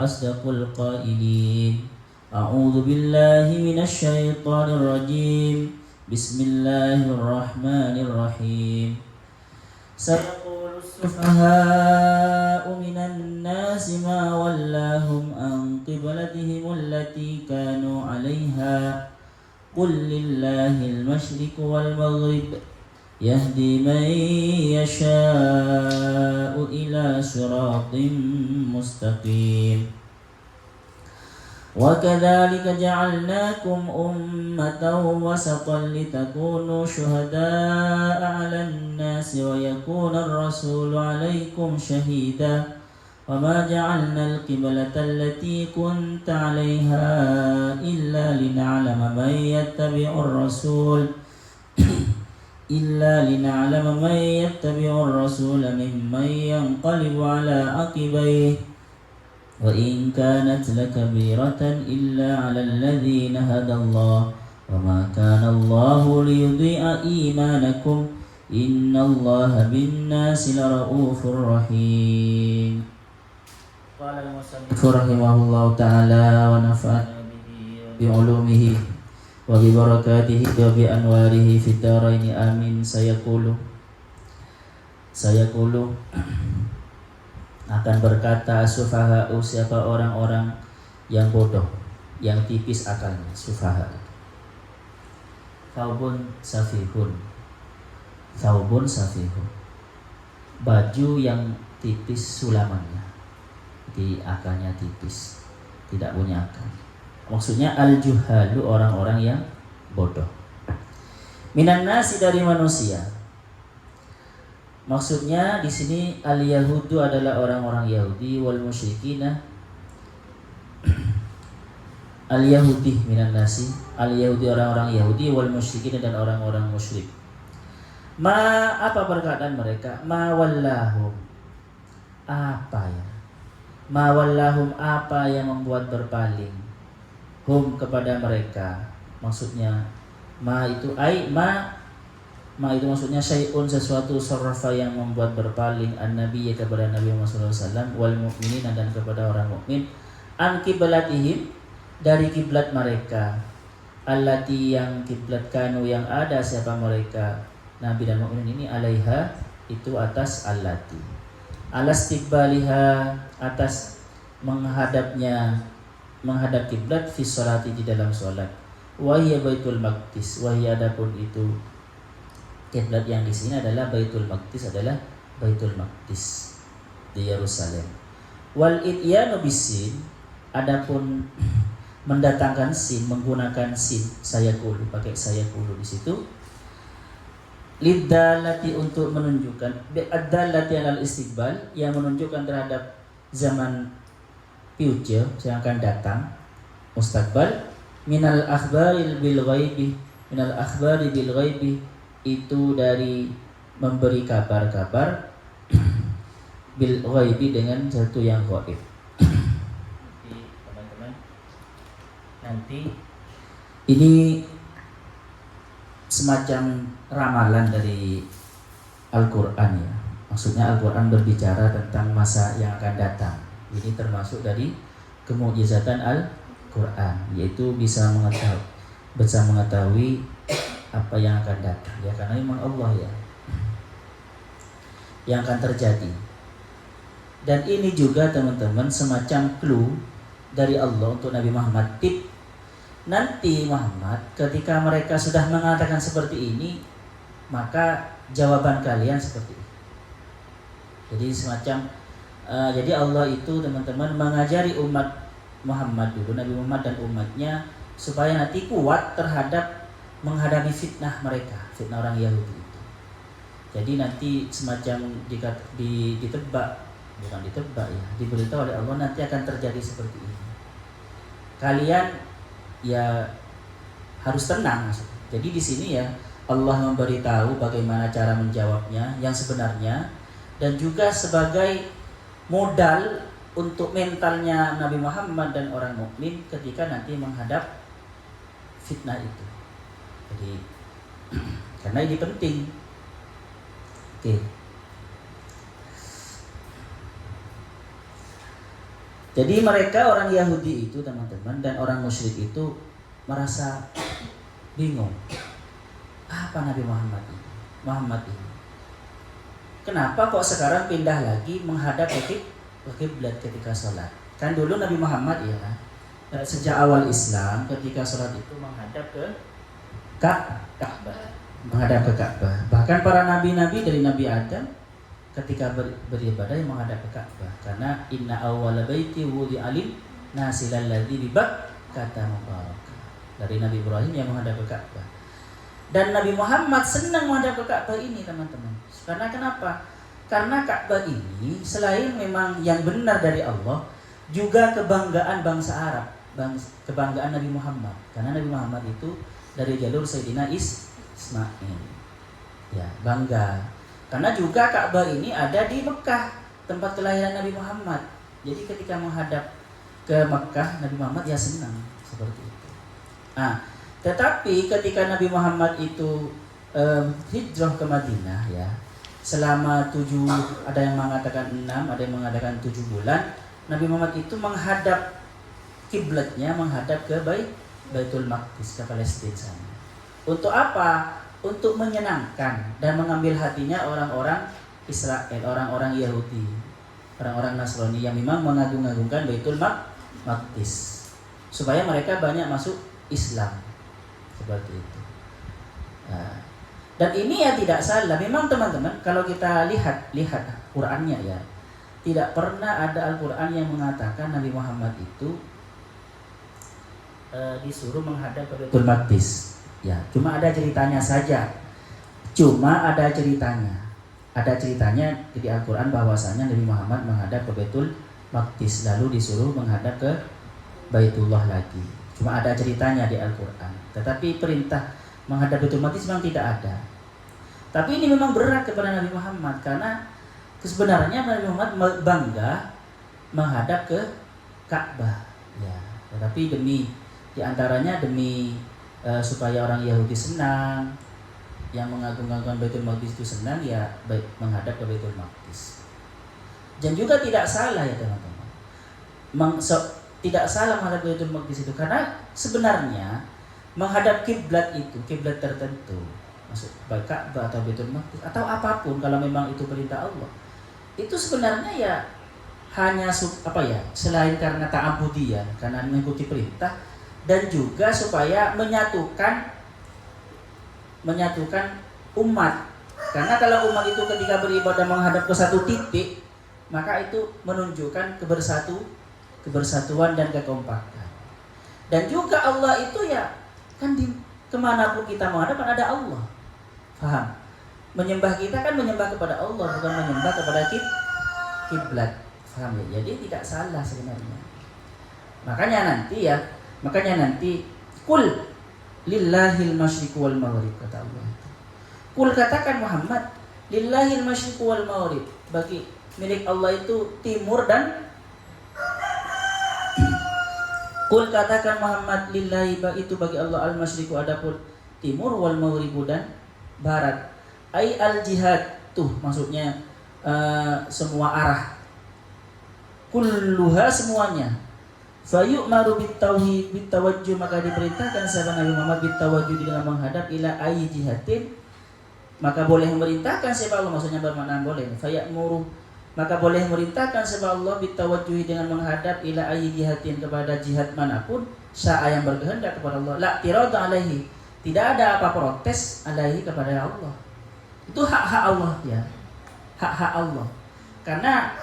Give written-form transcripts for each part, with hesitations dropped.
أصدق القائلين أعوذ بالله من الشيطان الرجيم بسم الله الرحمن الرحيم سيقول السفهاء من الناس ما ولاهم عن قبلتهم التي كانوا عليها قل لله المشرق والمغرب يهدي من يشاء إلى صراط مستقيم وكذلك جعلناكم أمة وسطا لتكونوا شهداء على الناس ويكون الرسول عليكم شهيدا وما جعلنا القبلة التي كنت عليها إلا لنعلم من يتبع الرسول ممن ينقلب على عقبيه وإن كانت لكبيرة إلا على الذين هدى الله وما كان الله ليضيع إيمانكم إن الله بالناس لرؤوف رحيم. قال المصنف رحمه الله تعالى ونفعنا به بعلومه وببركاته وبأنواره في الدارين آمين. Sayaqulu akan berkata sufaha'u, siapa orang-orang yang bodoh, yang tipis akalnya, sufaha. Thawbun safihun, baju yang tipis sulamannya, di akalnya tipis, tidak punya akal. Maksudnya al-juhalu, orang-orang yang bodoh. Minan nasi, dari manusia. Maksudnya di sini al-yahudu adalah orang-orang Yahudi, wal musyrikina al-yahudi minan nasi, al-yahudi orang-orang Yahudi, wal musyrikina dan orang-orang musyrik. Ma, apa perkataan mereka? Ma wallahum, apa ya? Ma wallahum, apa yang membuat berpaling hum, kepada mereka. Maksudnya ma itu Ma itu maksudnya syai'un, sesuatu, sarrafa yang membuat berpaling an-nabiy kepada Nabi Muhammad SAW, wal mu'minin dan kepada orang mukmin, an kiblatihim, dari kiblat mereka, allati yang kiblat kanu yang ada siapa mereka Nabi dan mukmin ini, alaiha itu atas allati, alastiqbaliha atas menghadap kiblat, fi sholati di dalam sholat, wa hiya baitul maqdis, wa hiya adapun itu kiblat yang di sini adalah Baitul Maqdis, di Yerusalem. Wal ityanu bisin, adapun mendatangkan sin, menggunakan sin, sayaqulu, pakai sayaqulu di situ. Liddalati, untuk menunjukkan, ad-dallati alal istiqbal, yang menunjukkan terhadap zaman future yang akan datang, mustaqbal. Minal akhbari bil ghaibi, itu dari memberi kabar-kabar bil ghaibi, dengan satu yang gaib. Teman-teman, nanti ini semacam ramalan dari Al-Quran ya. Maksudnya Al-Quran berbicara tentang masa yang akan datang. Ini termasuk dari kemukjizatan Al-Quran, yaitu bisa mengetahui apa yang akan datang ya, karena memang Allah ya yang akan terjadi. Dan ini juga teman-teman semacam clue dari Allah untuk Nabi Muhammad, tip nanti Muhammad ketika mereka sudah mengatakan seperti ini, maka jawaban kalian seperti ini. Jadi semacam jadi Allah itu teman-teman mengajari umat Muhammad dulu, Nabi Muhammad dan umatnya, supaya nanti kuat terhadap menghadapi fitnah mereka, fitnah orang Yahudi itu. Jadi nanti semacam diberitahu oleh Allah, nanti akan terjadi seperti ini. Kalian ya harus tenang. Jadi di sini ya Allah memberitahu bagaimana cara menjawabnya yang sebenarnya, dan juga sebagai modal untuk mentalnya Nabi Muhammad dan orang mukmin ketika nanti menghadap fitnah itu. Jadi karena ini penting. Oke. Jadi mereka orang Yahudi itu teman-teman dan orang musyrik itu merasa bingung. Apa Nabi Muhammad ini? Kenapa kok sekarang pindah lagi menghadap ke kiblat ketika sholat? Kan dulu Nabi Muhammad ya, sejak awal Islam ketika sholat itu menghadap ke Ka'bah, menghadap ke Ka'bah. Bahkan para nabi-nabi dari Nabi Adam ketika beribadah yang menghadap ke Ka'bah, karena inna awwala baiti wudi'a lin-nasi lalladzi bi Bakkata mubarakah. Dari Nabi Ibrahim yang menghadap ke Ka'bah. Dan Nabi Muhammad senang menghadap ke Ka'bah ini teman-teman. Karena kenapa? Karena Ka'bah ini selain memang yang benar dari Allah, juga kebanggaan bangsa Arab, kebanggaan Nabi Muhammad. Karena Nabi Muhammad itu dari jalur Sayyidina Ismail. Ya, bangga. Karena juga Ka'bah ini ada di Mekah, tempat kelahiran Nabi Muhammad. Jadi ketika menghadap ke Mekah, Nabi Muhammad ya senang seperti itu. Tetapi ketika Nabi Muhammad itu hijrah ke Madinah ya, selama 7, ada yang mengatakan 6, ada yang mengatakan 7 bulan, Nabi Muhammad itu menghadap kiblatnya, menghadap ke Baitul Maqdis, ke Palestina sana. Untuk apa? Untuk menyenangkan dan mengambil hatinya orang-orang Israel, orang-orang Yahudi, orang-orang Nasrani yang memang mengagung-agungkan Baitul Maqdis, supaya mereka banyak masuk Islam seperti itu. Dan ini ya tidak salah. Memang teman-teman kalau kita lihat Qur'annya ya, tidak pernah ada Al-Quran yang mengatakan Nabi Muhammad itu disuruh menghadap ke Baitul Maqdis. Ya, cuma ada ceritanya saja. Ada ceritanya di Al-Quran bahwasanya Nabi Muhammad menghadap ke Baitul Maqdis, lalu disuruh menghadap ke Baitullah lagi. Cuma ada ceritanya di Al-Quran. Tetapi perintah menghadap Baitul Maqdis memang tidak ada. Tapi ini memang berat kepada Nabi Muhammad, karena sebenarnya Nabi Muhammad bangga menghadap ke Ka'bah. Ya, tetapi diantaranya demi supaya orang Yahudi senang, yang mengagung-agungkan Baitul Maqdis itu senang, ya baik menghadap ke Baitul Maqdis. Dan juga tidak salah ya teman-teman, tidak salah menghadap Baitul Maqdis itu, karena sebenarnya menghadap kiblat itu, kiblat tertentu, maksud baik Ka'bah atau Baitul Maqdis atau apapun, kalau memang itu perintah Allah, itu sebenarnya ya hanya selain karena ta'abudiyan, karena mengikuti perintah, dan juga supaya menyatukan umat. Karena kalau umat itu ketika beribadah menghadap ke satu titik, maka itu menunjukkan kebersatuan dan kekompakan. Dan juga Allah itu ya kan kemanapun kita menghadap kan ada Allah. Paham? Menyembah kita kan menyembah kepada Allah, bukan menyembah kepada kiblat. Paham ya? Jadi tidak salah sebenarnya. Makanya nanti kul lillahil masyriq wal maghrib, kata Allah. Kul, katakan Muhammad, lillahil masyriq wal maghrib, bagi milik Allah itu timur dan Kul, katakan Muhammad, lillahi itu bagi Allah al masyriqu, adapun timur, wal maghribu dan barat. Ai al jihad, tuh maksudnya semua arah. Kulluha, semuanya. Fayu'maru bitauhid bitawajjuh, maka diperintahkan sahabat Nabi Muhammad bitawajjuh dengan menghadap ila ayyi jihatin, maka boleh memerintahkan siapa Allah, maksudnya bermakna boleh. Fayamuru, maka boleh memerintahkan sebab Allah bitawajjuhi dengan menghadap ila ayyi jihatin, kepada jihad manapun, sa'a yang berkehendak kepada Allah. La tirada alaihi, tidak ada apa protes alaihi kepada Allah. Itu hak-hak Allah ya. Hak-hak Allah. Karena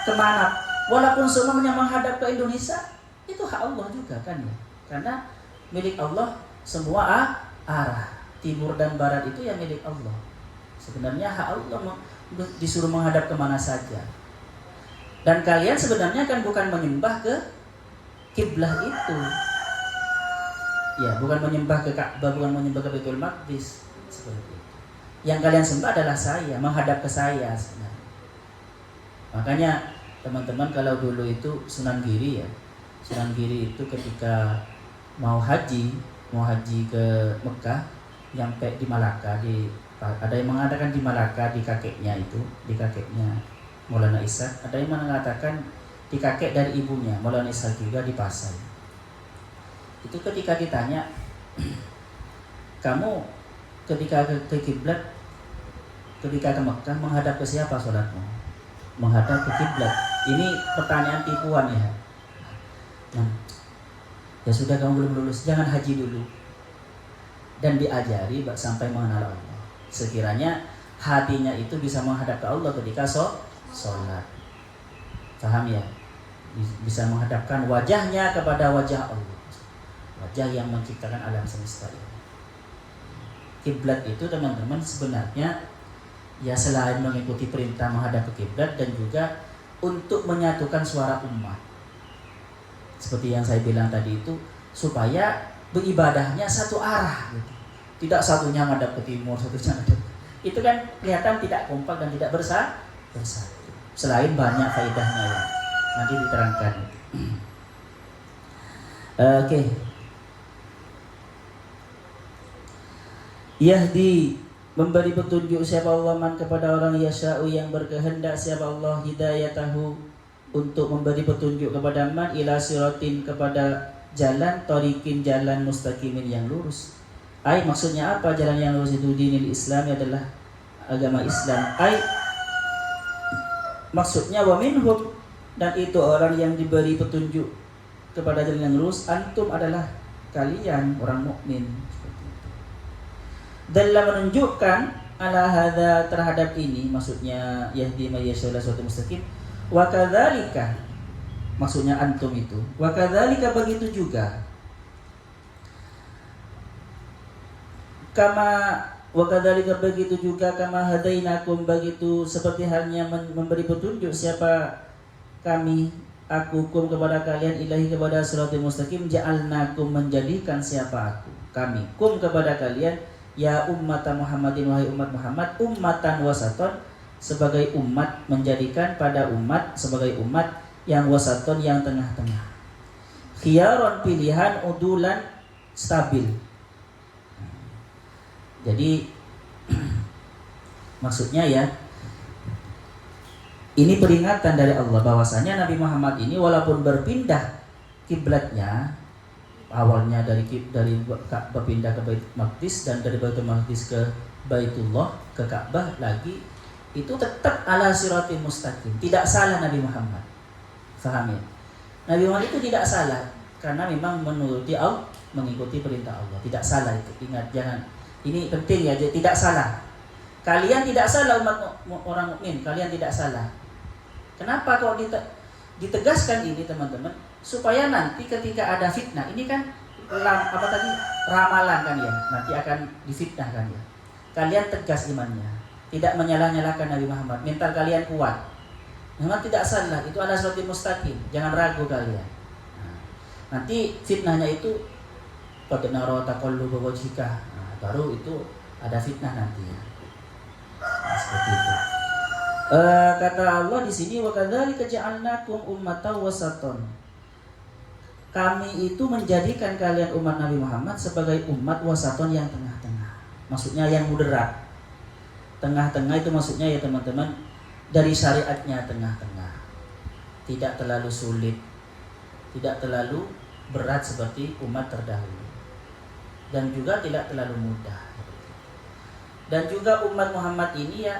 kemana, walaupun semuanya menghadap ke Indonesia, itu hak Allah juga kan ya. Karena milik Allah semua arah, timur dan barat itu yang milik Allah. Sebenarnya hak Allah disuruh menghadap kemana saja. Dan kalian sebenarnya kan bukan menyembah ke kiblah itu, ya, bukan menyembah ke Ka'bah, bukan menyembah ke Baitul Maqdis seperti itu. Yang kalian sembah adalah saya, menghadap ke saya sebenarnya. Makanya teman-teman kalau dulu itu Sunan Giri ya, Sunan Giri itu ketika mau haji ke Mekah, nyampe di Malaka, ada yang mengatakan di Malaka, di kakeknya Maulana Ishaq, ada yang mengatakan di kakek dari ibunya, Maulana Ishaq juga di Pasai. Itu ketika ditanya, kamu ketika ke kiblat, ketika ke Mekah menghadap ke siapa sholatmu? Menghadap ke kiblat. Ini pertanyaan tipuan ya. Nah, ya sudah, kamu belum lulus, jangan haji dulu. Dan diajari sampai mengenal Allah. Sekiranya hatinya itu bisa menghadap ke Allah ketika sholat. Paham ya? Bisa menghadapkan wajahnya kepada wajah Allah, wajah yang menciptakan alam semesta ini. Kiblat itu teman-teman sebenarnya ya selain mengikuti perintah menghadap ke kiblat dan juga untuk menyatukan suara umat. Seperti yang saya bilang tadi itu, supaya beribadahnya satu arah gitu. Tidak satunya menghadap ke timur, satunya menghadap. Itu kan kelihatan tidak kompak dan tidak bersatu. Selain banyak faedahnya ya. Nanti diterangkan. Oke. Yahdi, memberi petunjuk siapa Allah man kepada orang yasha'u yang berkehendak siapa Allah hidayatahu untuk memberi petunjuk kepada man ila siratin kepada jalan tariqin jalan mustaqimin yang lurus. Ai maksudnya apa jalan yang lurus itu? Dinil Islam adalah agama Islam. Ai maksudnya wa minhum, dan itu orang yang diberi petunjuk kepada jalan yang lurus, antum adalah kalian orang mukmin. Dan menunjukkan ala hadza terhadap ini, maksudnya yahdi may yasha ila siratal mustaqim. Wa kadzalika maksudnya antum itu. Wa kadzalika begitu juga. Kama wa kadzalika begitu juga kama hadainakum begitu seperti halnya memberi petunjuk siapa kami aku kum kepada kalian ilahi kepada siratal mustaqim ja'alnakum menjadikan siapa aku kami kum kepada kalian ya umat Muhammadin wahai umat Muhammad ummatan wasaton sebagai umat menjadikan pada umat sebagai umat yang wasaton yang tengah-tengah khiyaron pilihan udulan stabil. Jadi maksudnya ya ini peringatan dari Allah bahwasanya Nabi Muhammad ini walaupun berpindah kiblatnya awalnya dari berpindah ke Baitul Maqdis dan dari Baitul Maqdis ke Baitullah ke Ka'bah lagi itu tetap ala siratil mustaqim. Tidak salah Nabi Muhammad. Faham ya? Nabi Muhammad itu tidak salah karena memang menuruti Allah, mengikuti perintah Allah. Tidak salah itu. Ingat jangan. Ini penting ya, tidak salah. Kalian tidak salah umat orang mukmin, kalian tidak salah. Kenapa kok ditegaskan ini teman-teman? Supaya nanti ketika ada fitnah, ini kan ramalan kan ya, nanti akan difitnah kan ya. Kalian tegas imannya, tidak menyalah-nyalahkan Nabi Muhammad, mental kalian kuat. Memang tidak salah, itu ada siratal mustaqim, jangan ragu kalian. Nanti fitnahnya itu qad nara taqalluba wajhika. Baru itu ada fitnah nanti ya. Seperti itu. Kata Allah di sini wa kadzalika ja'alnakum ummatan wasaton. Kami itu menjadikan kalian umat Nabi Muhammad sebagai umat wasaton yang tengah-tengah. Maksudnya yang moderat. Tengah-tengah itu maksudnya ya teman-teman dari syariatnya tengah-tengah. Tidak terlalu sulit, tidak terlalu berat seperti umat terdahulu. Dan juga tidak terlalu mudah. Dan juga umat Muhammad ini ya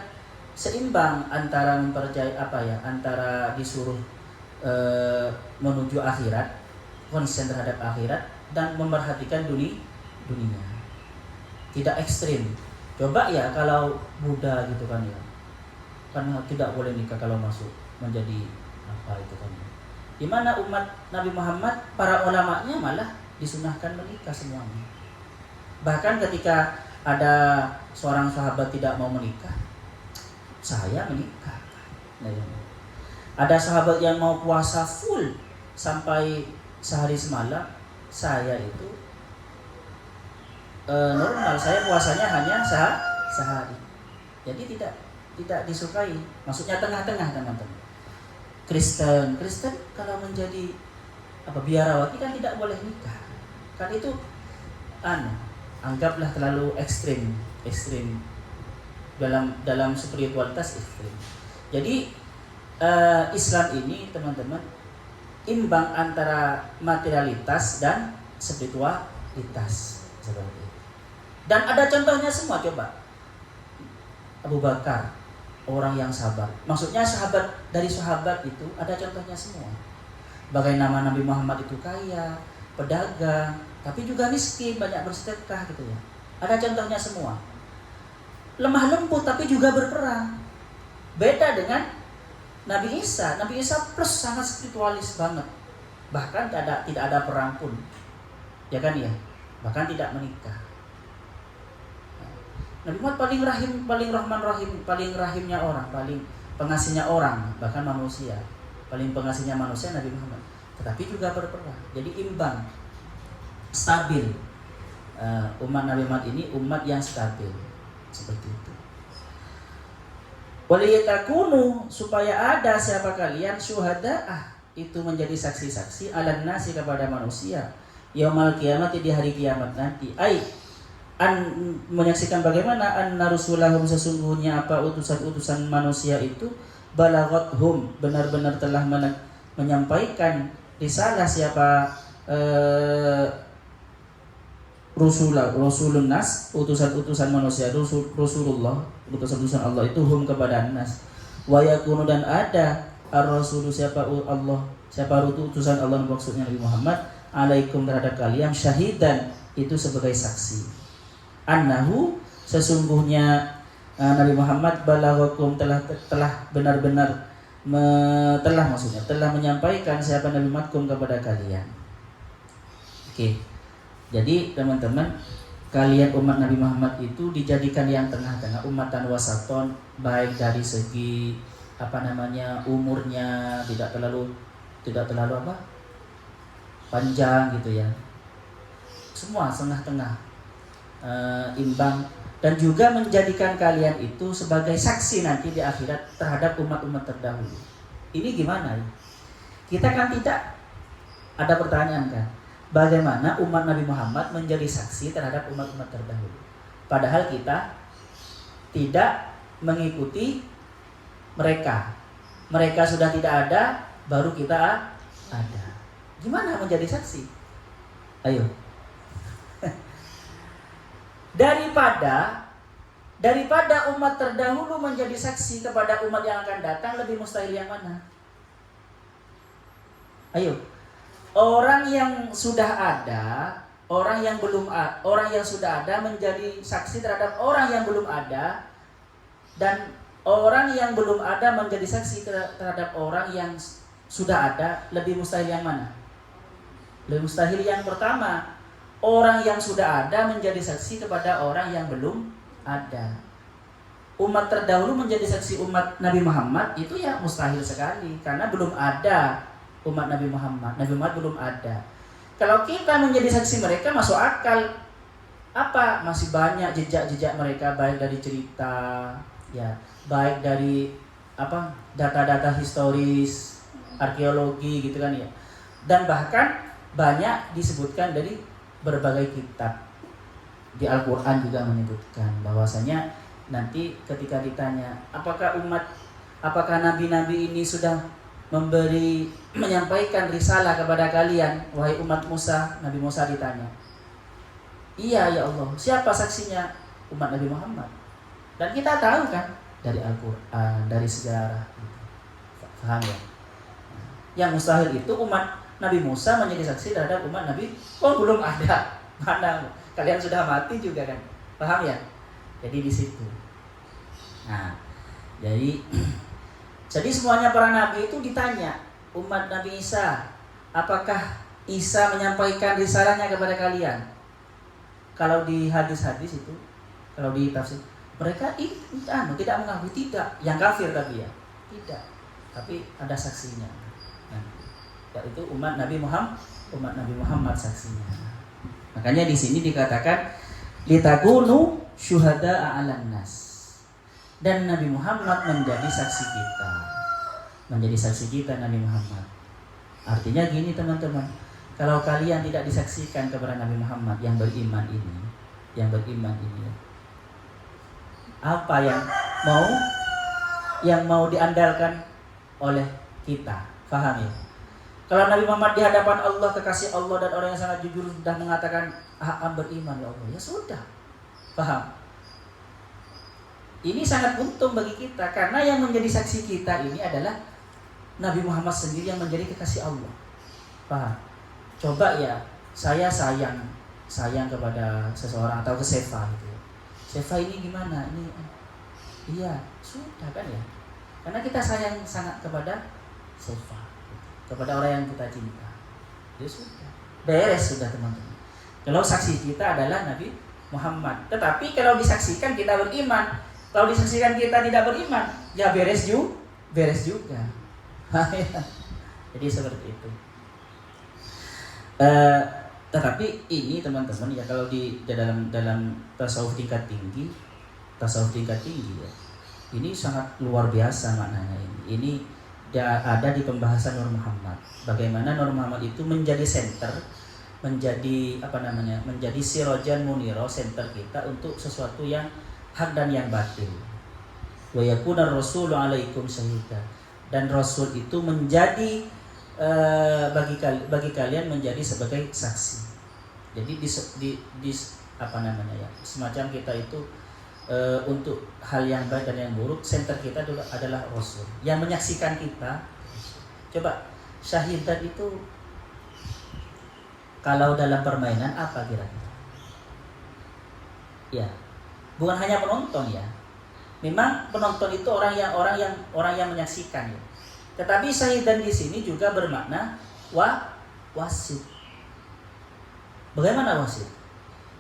seimbang antara mempercayai antara disuruh menuju akhirat, konsen terhadap akhirat dan memperhatikan dunia. Tidak ekstrim. Coba ya kalau Buddha gitu kan ya. Kan tidak boleh nikah kalau masuk menjadi apa itu kan. Di mana umat Nabi Muhammad para ulamanya malah disunahkan menikah semuanya. Bahkan ketika ada seorang sahabat tidak mau menikah, saya menikah. Ada sahabat yang mau puasa full sampai sehari semalam, saya itu normal, saya puasanya hanya sehari. Jadi tidak disukai. Maksudnya tengah-tengah teman-teman. Kristen kalau menjadi biarawati kan tidak boleh nikah. Kan itu anggaplah terlalu ekstrim dalam spiritualitas ekstrim. Jadi Islam ini teman-teman imbang antara materialitas dan spiritualitas seperti itu. Dan ada contohnya semua. Coba Abu Bakar, orang yang sabar. Maksudnya dari sahabat itu ada contohnya semua. Bagaimana Nabi Muhammad itu kaya, pedagang, tapi juga miskin, banyak bersedekah gitu ya. Ada contohnya semua. Lemah lembut tapi juga berperang. Beda dengan Nabi Isa. Nabi Isa plus sangat spiritualis banget. Bahkan tidak ada perang pun. Ya kan ya? Bahkan tidak menikah. Nabi Muhammad paling rahim, paling rahman rahim, paling rahimnya orang, paling pengasihnya orang, bahkan manusia. Paling pengasihnya manusia Nabi Muhammad. Tetapi juga berperang. Jadi imbang, stabil. Umat Nabi Muhammad ini umat yang stabil. Seperti itu. Waliyatakunu, supaya ada siapa kalian syuhada'ah, itu menjadi saksi-saksi alan nasi kepada manusia yaumal kiamat, di hari kiamat nanti. Menyaksikan bagaimana anna rusulahum, sesungguhnya apa utusan-utusan manusia itu balagathum, benar-benar telah menyampaikan risalah siapa Rasulun nas, utusan-utusan manusia, Rasulullah, utusan-utusan Allah itu hum kepada nas. Wa yakunu, dan ada ar-rasulu, siapa Allah, siapa utusan Allah maksudnya Nabi Muhammad, alaikum, terhadap kalian, syahidan, itu sebagai saksi. Annahu, sesungguhnya Nabi Muhammad balaghakum, telah benar-benar telah menyampaikan siapa Nabi Muhammad kepada kalian. Oke. Jadi teman-teman, kalian umat Nabi Muhammad itu dijadikan yang tengah-tengah, umatan wasaton, baik dari segi umurnya tidak terlalu panjang gitu ya. Semua tengah-tengah, imbang, dan juga menjadikan kalian itu sebagai saksi nanti di akhirat terhadap umat-umat terdahulu. Ini gimana? Kita kan tidak ada pertanyaan kan? Bagaimana umat Nabi Muhammad menjadi saksi terhadap umat-umat terdahulu? Padahal kita tidak mengikuti mereka. Mereka sudah tidak ada, baru kita ada. Gimana menjadi saksi? Ayo. Daripada umat terdahulu menjadi saksi kepada umat yang akan datang, lebih mustahil yang mana? Ayo. Orang yang sudah ada, orang yang sudah ada menjadi saksi terhadap orang yang belum ada, dan orang yang belum ada menjadi saksi terhadap orang yang sudah ada, lebih mustahil yang mana? Lebih mustahil yang pertama. Orang yang sudah ada menjadi saksi kepada orang yang belum ada. Umat terdahulu menjadi saksi umat Nabi Muhammad itu ya mustahil sekali, karena belum ada umat Nabi Muhammad. Nabi Muhammad belum ada. Kalau kita menjadi saksi mereka masuk akal. Apa? Masih banyak jejak-jejak mereka, baik dari cerita, ya, baik dari data-data historis, arkeologi gitu kan ya. Dan bahkan banyak disebutkan dari berbagai kitab. Di Al-Qur'an juga menyebutkan bahwasanya nanti ketika ditanya, apakah nabi-nabi ini sudah menyampaikan risalah kepada kalian, wahai umat Musa? Nabi Musa ditanya, iya ya Allah. Siapa saksinya? Umat Nabi Muhammad. Dan kita tahu kan dari Al-Quran, dari sejarah, paham ya? Yang mustahil itu umat Nabi Musa menjadi saksi terhadap umat Nabi, belum ada. Mana kalian sudah mati juga kan, paham ya? Jadi di situ. Nah, jadi semuanya para nabi itu ditanya, umat Nabi Isa, apakah Isa menyampaikan risalahnya kepada kalian? Kalau di hadis-hadis itu, kalau di tafsir, mereka tidak mengakui, tidak. Yang kafir tapi ya, tidak. Tapi ada saksinya. Nah, itu umat Nabi Muhammad saksinya. Makanya di sini dikatakan litakunu syuhada'a 'alan nas. Dan Nabi Muhammad menjadi saksi kita. Menjadi saksi kita Nabi Muhammad. Artinya gini teman-teman, kalau kalian tidak disaksikan kepada Nabi Muhammad yang beriman ini, apa yang mau diandalkan oleh kita? Paham ya? Kalau Nabi Muhammad di hadapan Allah, kekasih Allah dan orang yang sangat jujur, sudah mengatakan beriman ya Allah, ya sudah, paham? Ini sangat untung bagi kita, karena yang menjadi saksi kita ini adalah Nabi Muhammad sendiri yang menjadi kekasih Allah, paham? Coba ya, saya sayang kepada seseorang atau ke Sefa gitu. Sefa ini gimana? Ini iya, sudah kan ya. Karena kita sayang sangat kepada Sefa, kepada orang yang kita cinta. Ya sudah, beres sudah teman-teman. Kalau saksi kita adalah Nabi Muhammad. Tetapi kalau disaksikan kita beriman, kalau disaksikan kita tidak beriman, ya beres juga. Jadi seperti itu. Tetapi ini teman-teman ya, kalau di dalam tasawuf tingkat tinggi ya, ini sangat luar biasa maknanya ini. Ini ada di pembahasan Nur Muhammad. Bagaimana Nur Muhammad itu menjadi center, menjadi menjadi sirojan muniro, center kita untuk sesuatu yang hak dan yang batil. Wa yakuna rasulu alaikum syahida. Dan Rasul itu menjadi bagi kalian menjadi sebagai saksi. Jadi semacam kita itu untuk hal yang baik dan yang buruk, center kita adalah Rasul yang menyaksikan kita. Coba syahidat itu kalau dalam permainan apa kira-kira? Ya, bukan hanya penonton ya. Memang penonton itu orang yang menyaksikan ya. Tetapi syahidan di sini juga bermakna wasit. Bagaimana wasit?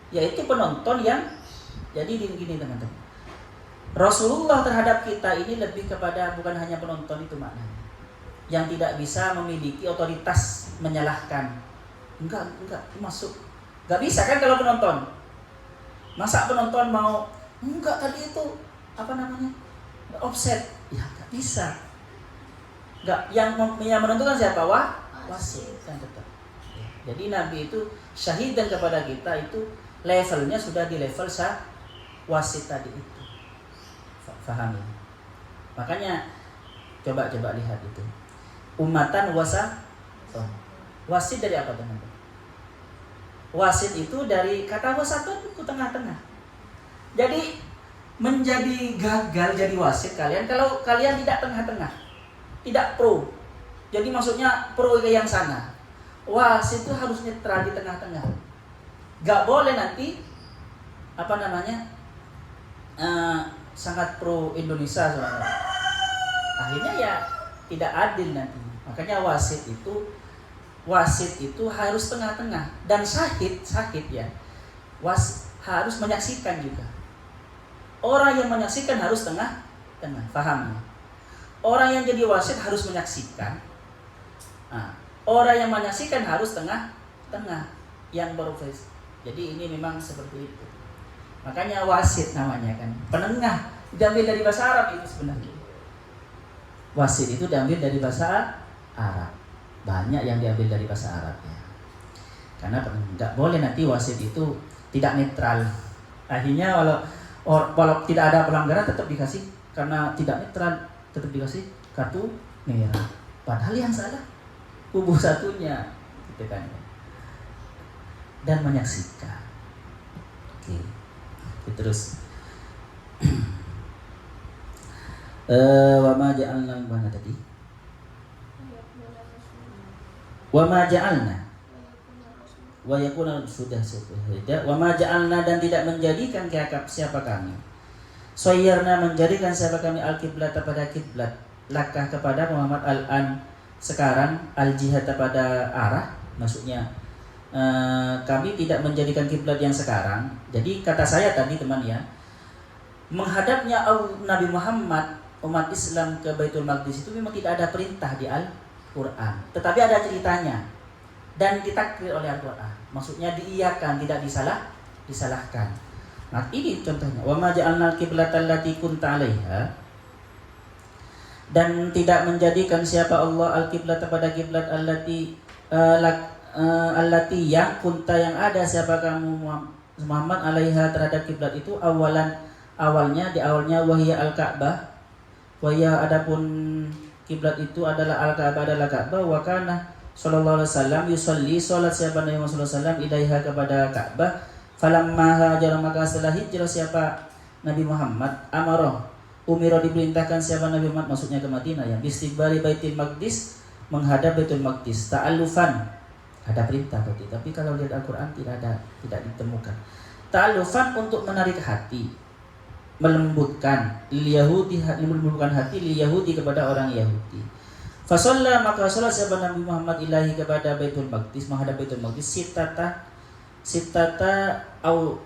Yaitu penonton yang, jadi gini teman-teman. Rasulullah terhadap kita ini lebih kepada bukan hanya penonton itu maknanya. Yang tidak bisa memiliki otoritas menyalahkan. Enggak masuk. Enggak bisa kan kalau penonton. Masa penonton mau enggak tadi itu offset? Ya enggak bisa. Enggak, yang menentukan siapa? Wasit kan tetap. Jadi Nabi itu syahidan kepada kita itu levelnya sudah di level wasit tadi itu. Fahami. Makanya coba lihat itu. Ummatan wasit dari apa teman-teman? Wasit itu dari kata wasatun itu tengah-tengah. Jadi menjadi gagal jadi wasit kalian kalau kalian tidak tengah-tengah. Tidak pro. Jadi maksudnya pro ke yang sana. Wasit itu harus netral di tengah-tengah. Gak boleh nanti sangat pro Indonesia soalnya. Akhirnya ya tidak adil nanti. Makanya wasit itu harus tengah-tengah, dan syahid ya. Harus menyaksikan juga. Orang yang menyaksikan harus tengah-tengah, paham ya? Orang yang jadi wasit harus menyaksikan. Orang yang menyaksikan harus tengah-tengah, yang profesi. Jadi ini memang seperti itu. Makanya wasit namanya kan, penengah. Diambil dari bahasa Arab itu sebenarnya. Wasit itu diambil dari bahasa Arab. Banyak yang diambil dari bahasa Arab ya. Karena nggak boleh nanti wasit itu tidak netral. Akhirnya walau tidak ada pelanggaran tetap dikasih, karena tidak netral tetap dikasih kartu merah. Padahal yang salah kubu satunya, gitu kan. Dan menyaksikan. Oke. Terus wa ma ja'alna mana tadi? Wa ma ja'alna wa yakuna sudah wa ma ja'alna, dan tidak menjadikan siapa kami. Sayyarna, menjadikan siapa kami al-qiblat pada kiblat, lakah kepada Muhammad al-an sekarang, al-jihad pada arah, maksudnya kami tidak menjadikan kiblat yang sekarang. Jadi kata saya tadi teman ya, menghadapnya Nabi Muhammad umat Islam ke Baitul Maqdis itu memang tidak ada perintah di Al-Quran, tetapi ada ceritanya dan ditakdir oleh Al-Quran. Maksudnya diiyakan, tidak disalahkan. Nah ini contohnya, wa ma ja'alna al-qiblata allati kunta 'alaiha, dan tidak menjadikan siapa Allah al-qiblat pada kiblat allati yang kunta, yang ada siapa kamu Muhammad 'alaiha terhadap kiblat itu, awalnya wahya al-Ka'bah, wahya adapun kiblat itu adalah al-Ka'bah, adalah Ka'bah, wa kana sallallahu alaihi wasallam yusolli salat siapa Nabi Muhammad sallallahu alaihi wasallam ilaiha kepada Ka'bah. Falamma hajara maka setelah hijrah siapa Nabi Muhammad amara umiro diperintahkan siapa Nabi Muhammad maksudnya ke Madinah ya istiqbali Baitul Maqdis menghadap Baitul Maqdis ta'allufan ada perintah berarti tapi kalau lihat Al-Qur'an tidak ditemukan ta'allufan untuk menarik hati melembutkan melembutkan hati lil Yahudi kepada orang Yahudi. Fasalla maka salat siapa Nabi Muhammad ilahi kepada Baitul Maqdis menghadap Baitul Maqdis sitata au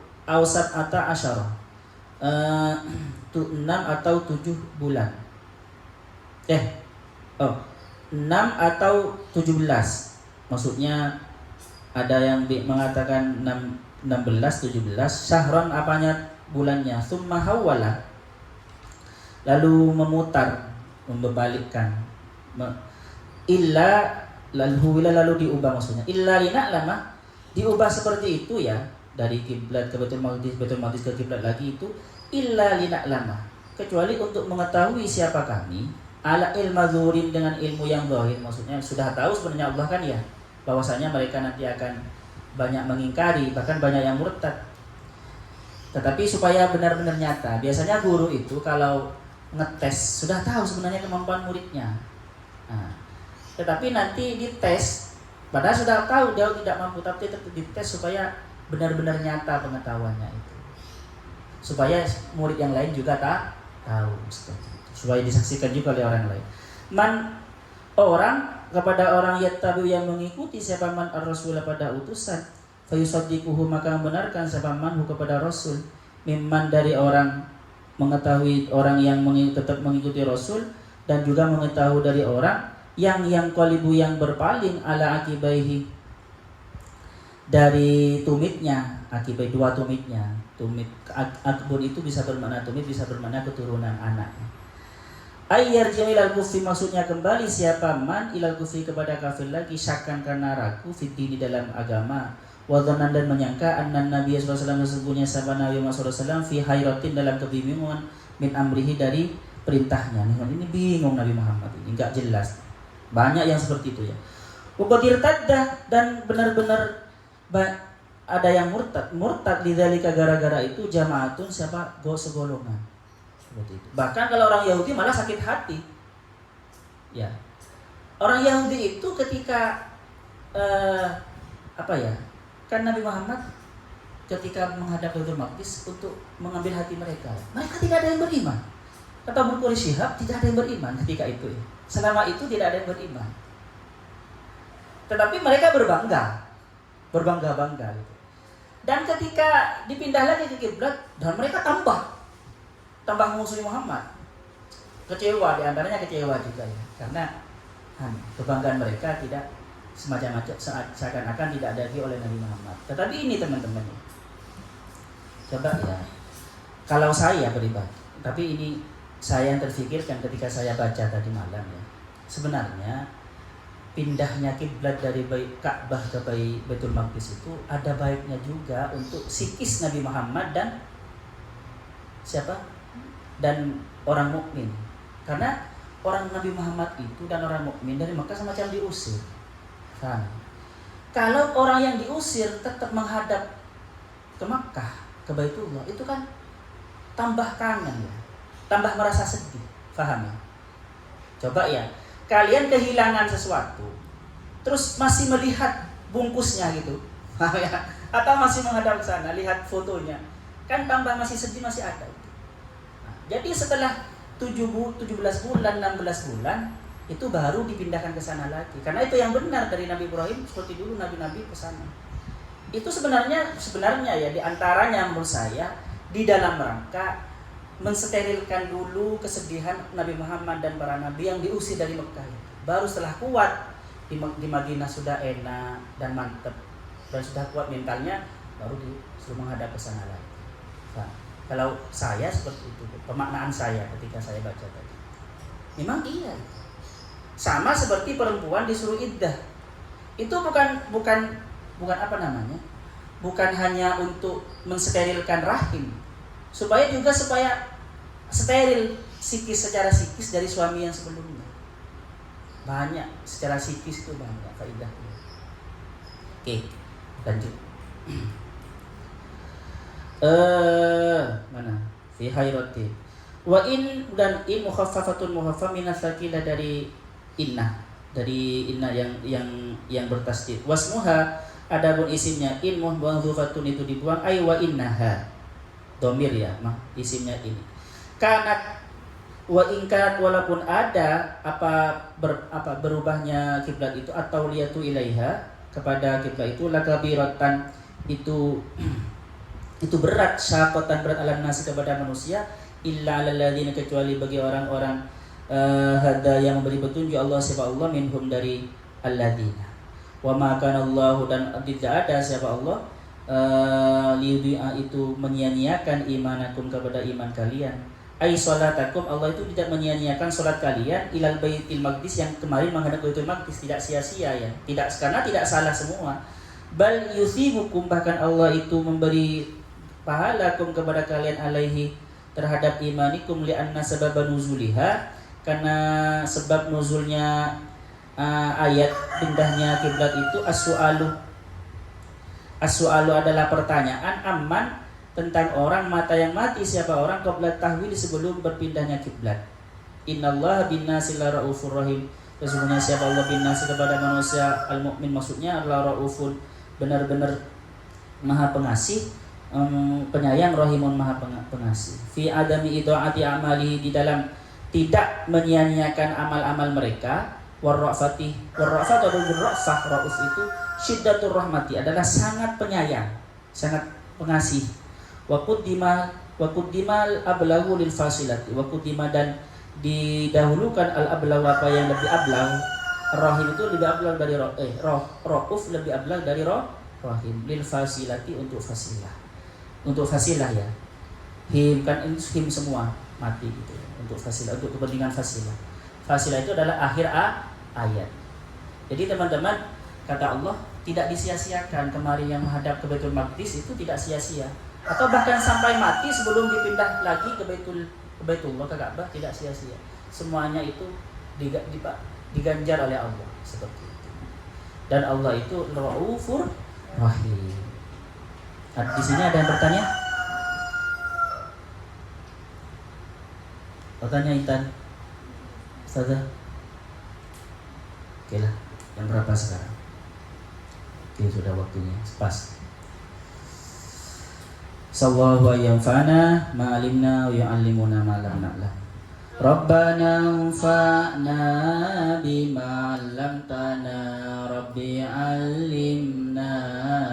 sab'ata asyara 6 atau 7 bulan 6 atau 17 maksudnya ada yang mengatakan 16 17 syahron apanya bulannya summa hawala lalu memutar membalikkan illa lalu diubah maksudnya illa lina'lama diubah seperti itu ya dari kiblat ke Baitul Maqdis ke kiblat lagi itu illa lina'lama kecuali untuk mengetahui siapa kami ala ilmadzurin dengan ilmu yang zahir maksudnya sudah tahu sebenarnya Allah kan ya bahwasanya mereka nanti akan banyak mengingkari bahkan banyak yang murtad tetapi supaya benar-benar nyata biasanya guru itu kalau ngetes sudah tahu sebenarnya kemampuan muridnya tetapi nanti dites padahal sudah tahu dia tidak mampu tapi tetap dites supaya benar-benar nyata pengetahuannya itu supaya murid yang lain juga tahu supaya disaksikan juga oleh orang lain orang kepada orang yattabi yang mengikuti siapa man ar-rasul pada utusan fayusaddiquhu maka membenarkan siapa manhu kepada rasul mimman dari orang mengetahui orang yang tetap mengikuti rasul dan juga mengetahui dari orang yang qalibu yang berpaling ala akibaihi dari tumitnya akibai dua tumitnya tumit akbun itu bisa bermakna tumit bisa bermakna keturunan anaknya ayyar ilal kufri maksudnya kembali siapa man ilal kufri kepada kafir lagi syakkan karena ragu fitini dalam agama wadhanan dan menyangka annan Nabi sallallahu alaihi wasallam sesungguhnya sahabat Nabi Muhammad sallallahu alaihi wasallam fi hairatin dalam kebingungan min amrihi dari perintahnya ini bingung Nabi Muhammad ini enggak jelas banyak yang seperti itu ya ubadir taddah dan benar-benar ada yang murtad lidzalika gara-gara itu jamaatun siapa segolongan seperti itu. Bahkan kalau orang Yahudi malah sakit hati. Ya. Orang Yahudi itu ketika kan Nabi Muhammad ketika menghadap Baitul Maqdis untuk mengambil hati mereka. Mereka tidak ada yang beriman. Kata Abu Quraisy Syihab tidak ada yang beriman ketika itu. Selama itu tidak ada yang beriman. Tetapi mereka berbangga-bangga gitu. Dan ketika dipindah lagi ke kiblat dan mereka tambah musuhi Muhammad. Kecewa, diantaranya kecewa juga ya. Karena kebanggaan mereka tidak semacam-macam seakan-akan tidak ada lagi oleh Nabi Muhammad. Tetapi ini teman-teman, coba ya, kalau saya pribadi, tapi ini saya yang terfikirkan ketika saya baca tadi malam ya. Sebenarnya pindahnya kiblat dari Ka'bah ke Baitul Maqdis itu ada baiknya juga untuk psikis Nabi Muhammad dan siapa? Dan orang mukmin. Karena orang Nabi Muhammad itu dan orang mukmin dari Mekah semacam diusir. Kan? Kalau orang yang diusir tetap menghadap ke Mekah, ke Baitullah, itu kan tambah kangen ya. Tambah merasa sedih. Paham ya? Coba ya, kalian kehilangan sesuatu terus masih melihat bungkusnya gitu. Paham ya? Atau masih menghadap ke sana, lihat fotonya. Kan tambah masih sedih, masih ada. Jadi setelah 17 bulan, 16 bulan itu baru dipindahkan ke sana lagi. Karena itu yang benar dari Nabi Ibrahim seperti dulu nabi-nabi ke sana. Itu sebenarnya ya di antaranya menurut saya di dalam rangka mensterilkan dulu kesedihan Nabi Muhammad dan para nabi yang diusir dari Mekah. Baru setelah kuat di Madinah sudah enak dan mantap dan sudah kuat mentalnya baru disuruh menghadap ke sana lagi. Nah, kalau saya seperti itu, pemaknaan saya ketika saya baca tadi. Memang iya. Sama seperti perempuan disuruh iddah. Itu bukan apa namanya? Bukan hanya untuk mensterilkan rahim, supaya steril secara psikis dari suami yang sebelumnya. Banyak, secara psikis itu banyak faedahnya. Oke, lanjut. Mana? Fi hayrati. Wa in dan in mukhaffafatun mukhaffaf minas sakilah dari inna yang bertasdid. Wasmuha adapun isimnya in muhdhufatun itu dibuang ay wa innaha. Domir ya, mah isimnya ini. Kanat wa ingkat walaupun ada berubahnya kiblat itu atau liyatu ilaiha kepada kiblat itu lakabiratan itu berat syaqatan berat ala nasi kepada manusia illa alal ladzina kecuali bagi orang-orang hada yang memberi petunjuk Allah siapa Allah minhum dari alladzina wa ma kana Allah dan tidak ada siapa Allah liyudhi'a itu menyia-nyiakan imanakum kepada iman kalian. Ai salatakum Allah itu tidak menyia-nyiakan salat kalian ilal baitil maqdis yang kemarin menghadap baitul maqdis tidak sia-sia ya. Tidak karena tidak salah semua. Bal yusibukum bahkan Allah itu memberi pahalakum kepada kalian alaihi terhadap imanikum li'anna sababa nuzuliha karena sebab nuzulnya ayat pindahnya kiblat itu as-su'alu adalah pertanyaan amman tentang orang mata yang mati siapa orang qabla tahwil sebelum berpindahnya kiblat. Innallaha bin-nasi laraufur rahim. Sesungguhnya siapa Allah bin-nasi kepada manusia al-mukmin maksudnya adalah raufun benar-benar maha pengasih, penyayang, rahimun maha pengasih. Fi adami itaati amali di dalam tidak menyia-nyiakan amal-amal mereka. Warrafat atau berrafah rauf itu syiddatur rahmati adalah sangat penyayang, sangat pengasih. Wakuddima al-ablahu lil fasilati. Wakuddima dan didahulukan al-ablahu apa yang lebih ablang. Rahim itu lebih ablang dari rauf lebih ablang dari rahim lil fasilati untuk fasilah. Untuk fasilah ya. Him kan him semua mati gitu. Untuk fasilah untuk kepentingan fasilah. Fasilah itu adalah akhir ayat. Jadi teman-teman kata Allah tidak disia-siakan kemarin yang menghadap ke Baitul Maqdis itu tidak sia-sia. Atau bahkan sampai mati sebelum dipindah lagi ke Baitullah ke Ka'bah tidak sia-sia. Semuanya itu diganjar oleh Allah seperti itu. Dan Allah itu Raufur Rahim. Di sini ada yang bertanya? Bertanya Intan? Ustazah? Oke lah, yang berapa sekarang? Oke, sudah waktunya, pas. Sallallahu yanfa'na ma'alimna wa yu'allimuna ma lam na'lam. Rabbana anfa'na bima 'allamtana Rabbi 'allimna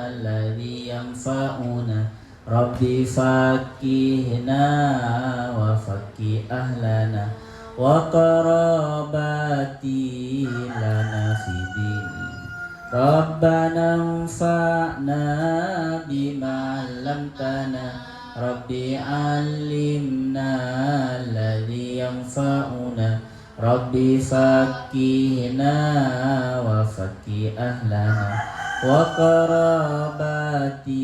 alladhi yanfa'una Rabbi faqihna wa faqih ahlana wa qarabati lana fi dini Rabbana anfa'na bima 'allamtana Rabbi 'allimna alladhi yanfa'una Rabbi faqihna wa faqih ahlana wa qarabati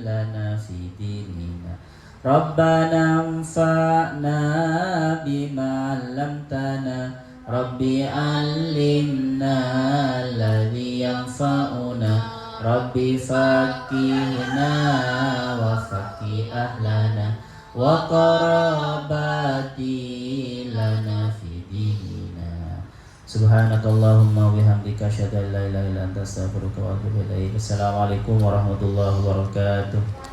lana fi dinina Rabbana anfa'na bima 'allamtana Rabbi 'allimna alladhi yanfa'una Rabbi faqihna wa faqih ahlana wa qarabati lana fi dinina Subhanakallahumma bihamdika asyhadu an la ilaha illa anta astaghfiruka wa atubu ilaik. Assalamualaikum warahmatullahi wabarakatuh.